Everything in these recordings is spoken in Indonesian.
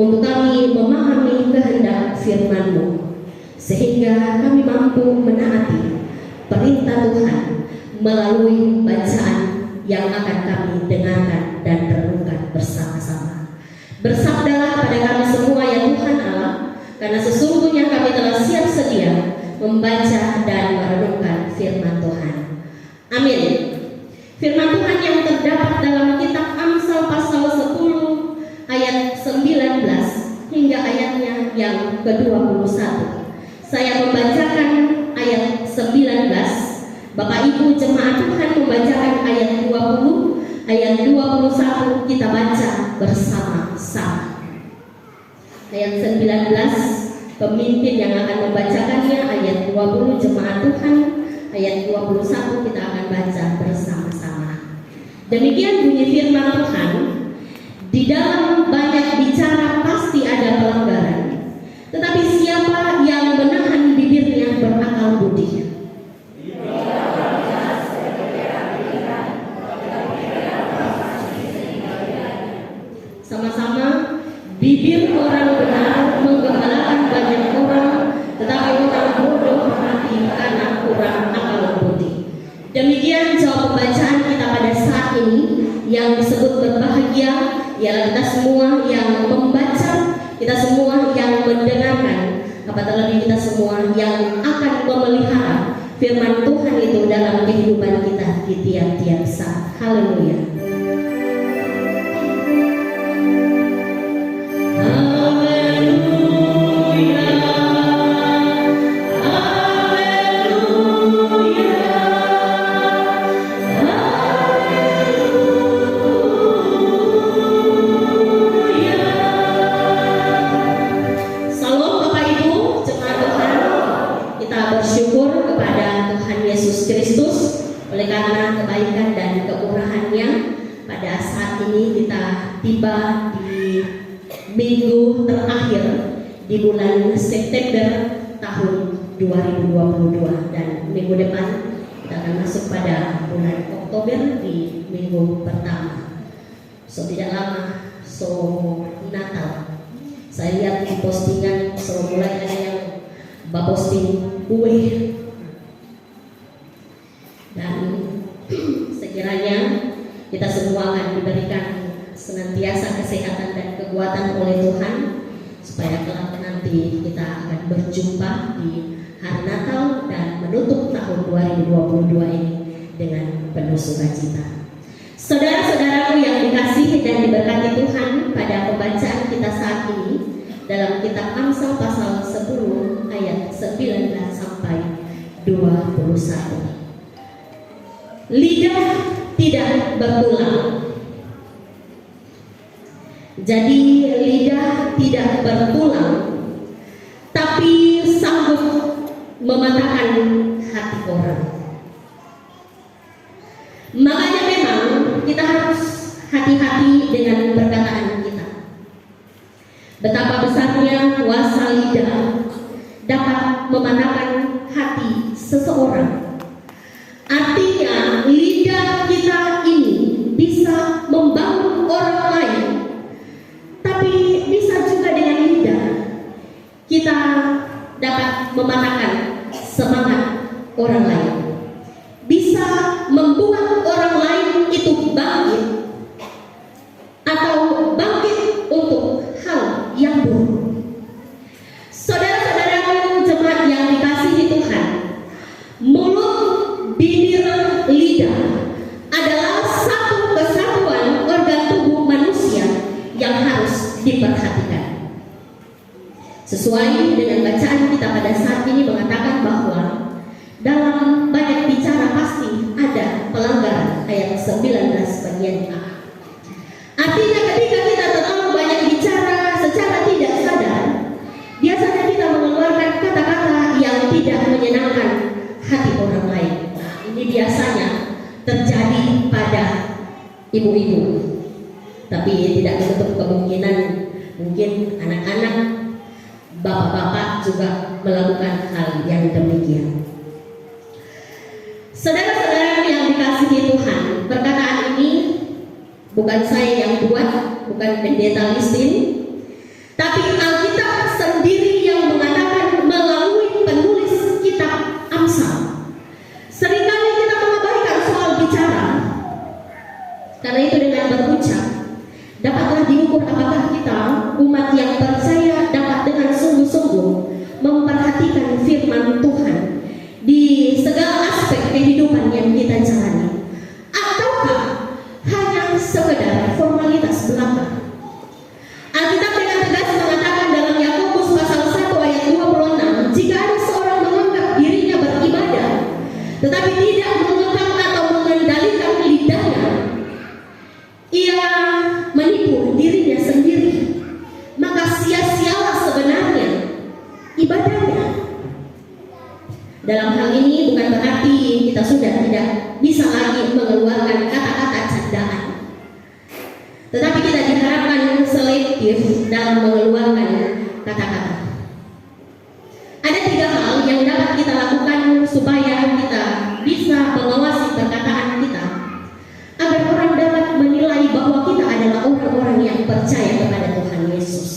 untuk kami memahami kehendak firman-Mu, sehingga kami mampu menaati perintah Tuhan melalui bacaan yang akan kami dengarkan dan renungkan bersama-sama. Bersabdalah pada kami semua ya Tuhan Allah, karena sesungguhnya kami telah siap sedia membaca dan merenungkan firman Tuhan. Amin. Firman Tuhan yang terdapat dalam kitab Amsal pasal 10 ayat 19 hingga ayatnya yang ke-21. Saya membacakan ayat 19. Bapak Ibu jemaat Tuhan membacakan ayat 20, ayat 21 kita baca bersama-sama. Ayat 19 pemimpin yang akan membacakannya, ayat 20 jemaat Tuhan, ayat 21 kita akan baca bersama-sama. Demikian bunyi firman Tuhan, di dalam banyak bicara pasti ada pelanggaran, tetapi siapa yang menahan bibirnya berakal budi. Sama-sama, bibir orang benar menggembalakan banyak orang, tetapi orang bodoh mati karena kurang akal budi. Demikian jawab pembacaan kita pada saat ini yang disebut berbahagia ialah kita semua yang membaca, kita semua yang mendengarkan, apa terlebih kita semua yang akan memelihara firman Tuhan itu dalam kehidupan kita di tiap-tiap saat. Haleluya. Tiba di minggu terakhir di bulan September tahun 2022 dan minggu depan kita akan masuk pada bulan Oktober di minggu pertama. So tidak lama, so Natal. Saya lihat di postingan mulai ada yang posting kue dan sekiranya kita semua akan diberikan senantiasa kesehatan dan kekuatan oleh Tuhan, supaya kelak nanti kita akan berjumpa di hari Natal dan menutup tahun 2022 ini dengan penuh sukacita. Saudara-saudaraku yang dikasihi dan diberkati Tuhan, pada pembacaan kita saat ini dalam kitab Amsal pasal 10 ayat 19 sampai 21. Lidah tidak bertulang. Jadi lidah tidak bertulang, tapi sanggup mematahkan hati orang. Makanya memang kita harus hati-hati dengan perkataan kita. Betapa besarnya kuasa lidah dapat mematahkan hati seseorang. Artinya lidah kita ini bisa membangun orang lain, tapi bisa juga dengan lidah kita dapat mematahkan semangat orang lain, bisa membuat orang lain itu bangkit atau bangkit untuk hal yang buruk. Saudara-saudaraku jemaat yang dikasihi Tuhan, mulut, bibir, lidah adalah satu kesatuan organ tubuh manusia yang harus diperhatikan. Sesuai dengan bacaan kita pada saat ini mengatakan bahwa dalam banyak bicara pasti ada pelanggaran, ayat 19 bagian A. Artinya ketika kita terlalu banyak bicara secara tidak sadar, biasanya kita mengeluarkan kata-kata yang tidak menyenangkan hati orang lain. Nah, ini biasanya terjadi pada ibu-ibu, tapi tidak menutup kemungkinan mungkin anak-anak, bapak-bapak juga melakukan hal yang demikian. Saudara-saudara yang dikasihi Tuhan, perkataan ini bukan saya yang buat, bukan pendeta Listin, Tapi Alkitab sendiri yang mengatakan melalui penulis kitab Amsal. Seringkali kita mengabaikan soal bicara. Karena itu dengan berucap dapatlah diukur apakah kita umat yang percaya dapat dengan sungguh-sungguh memperhatikan firman Tuhan di segala aspek kehidupan yang kita jalani, ataukah hanya sekedar formalitas belaka. Alkitab dengan tegas mengatakan dalam Yakobus pasal 1 ayat 26, jika ada seorang menganggap dirinya beribadah tetapi tidak mengekang atau mengendalikan lidahnya, ia menipu dirinya sendiri, maka sia-sialah sebenarnya ibadahnya. Dalam hal ini bukan berarti kita sudah tidak bisa lagi mengeluarkan kata-kata candaan, tetapi kita diharapkan selektif dalam mengeluarkan kata-kata. Ada 3 hal yang dapat kita lakukan supaya kita bisa mengawasi perkataan kita, agar orang dapat menilai bahwa kita adalah orang-orang yang percaya kepada Tuhan Yesus.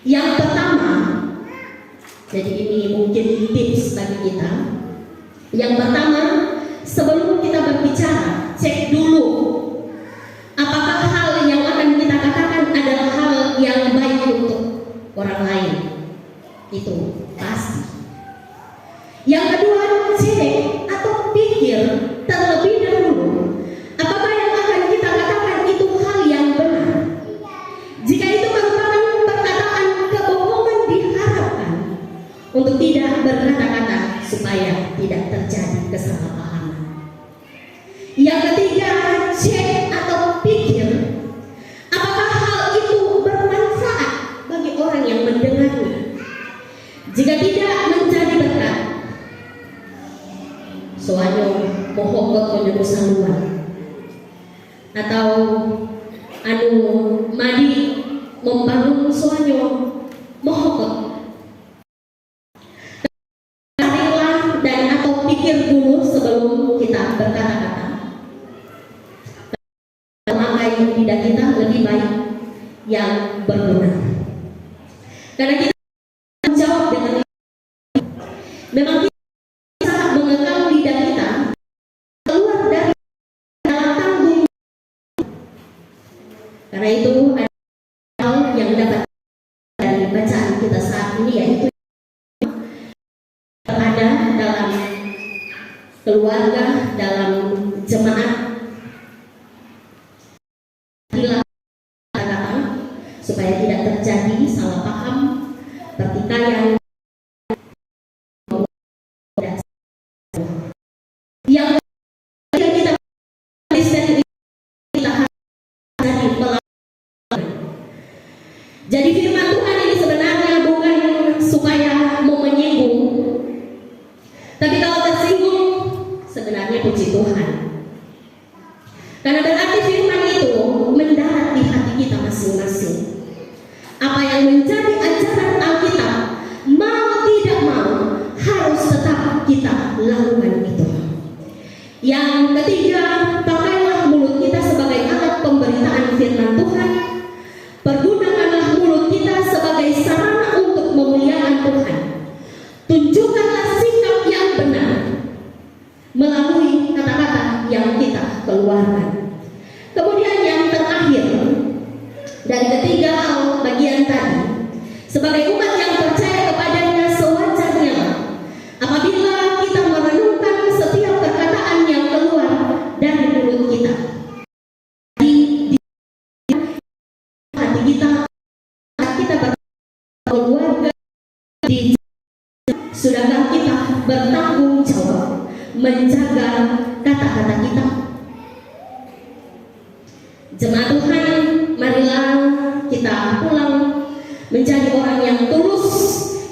Yang pertama, jadi ini mungkin tips bagi kita. Yang pertama, sebelum kita berbicara, cek dulu apakah hal yang akan kita katakan adalah hal yang baik untuk orang lain. Itu pasti. Yang kedua, cek atau pikir terlebih dahulu apakah yang akan kita katakan itu hal yang benar. Jika itu merupakan perkataan kebohongan, diharapkan untuk tidak berkata-kata supaya tidak terjadi kesalahpahaman. Yang ketiga, cek atau pikir apakah hal itu bermanfaat bagi orang yang mendengarnya. Jika tidak menjadi berkat, soalnya mohokot menyuruh saluan, atau anu madi membangun soalnya mohokot. Carilah dan atau pikir dulu sebelum kita berkata-kata. Memakai lidah kita lebih baik yang berguna. Karena kita menjawab dengan memang kita mengekang lidah kita keluar dari dalam tanggung. Karena itu ada hal yang dapat dari bacaan kita saat ini, yaitu berada dalam keluarga, dalam jemaat, kata-kata supaya tidak terjadi salah paham, pertikaian. Yang kita jadi firman Tuhan ini sebenarnya bukan supaya mau menyinggung, tapi kalau tersinggung sebenarnya puji Tuhan, karena berarti firman itu mendarat di hati kita masing-masing. Apa yang menjadi ajaran Alkitab, mau tidak mau harus tetap kita lakukan itu. Yang ketiga, pakailah mulut kita sebagai alat pemberitaan firman Tuhan. Pergunakanlah mulut kita sebagai sarana untuk memuliakan Tuhan. Tunjukkanlah sikap yang benar melalui kata-kata yang kita keluarkan. Kemudian yang terakhir dari ketiga hal bagian tadi, sebagai umat yang percaya kepadanya, sewajarnya apabila kita merenungkan setiap perkataan yang keluar dari mulut kita. Di hati kita berkeluarga, sudahkah kita bertanggung jawab menjaga kata-kata kita? Jemaat Tuhan, marilah kita pulang menjadi orang yang tulus,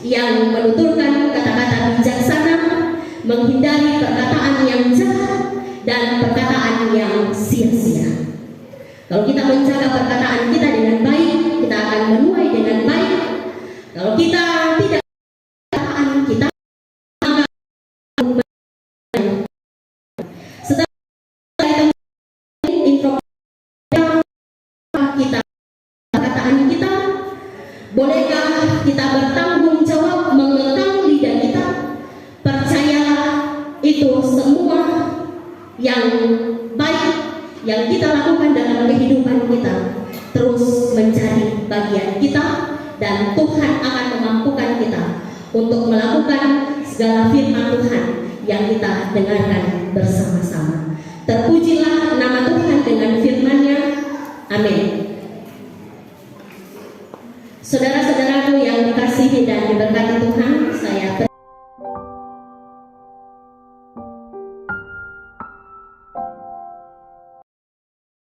yang menuturkan kata-kata bijaksana, menghindari perkataan yang jahat dan perkataan yang sia-sia. Kalau kita menjaga perkataan kita dengan baik, kita akan menuai dengan baik. Kalau kita tidak, perkataan kita setelah introspeksi kita, perkataan kita dan Tuhan akan memampukan kita untuk melakukan segala firman Tuhan yang kita dengarkan bersama-sama. Terpujilah